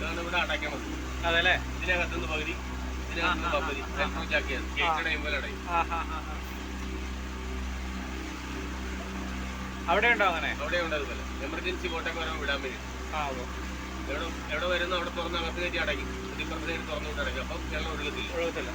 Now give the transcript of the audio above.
ഇതാണ് ഇവിടെ അടയ്ക്കണത്. അതെല്ലേ? ഇതിനകത്തുനിന്ന് പകുതി, ഇതിനകത്തുനിന്ന് പകുതി ഇലക്ട്രോണിക് ഗേറ്റ് പോലെ അടയും. അവിടെ ഉണ്ടോ അങ്ങനെ? അവിടെ ഉണ്ട് അതുപോലെ. എമർജൻസി ബോട്ടൊക്കെ വരാൻ വിടാൻ വേണ്ടി എവിടെ വരുന്നു അവിടെ തുറന്ന് അകത്ത് കയറ്റി അടയ്ക്കും. ഇപ്പുറത്തെ സൈഡ് തുറന്നുകൊണ്ട് അടയ്ക്കും. അപ്പം വെള്ളം ഒഴുകത്തില്ല.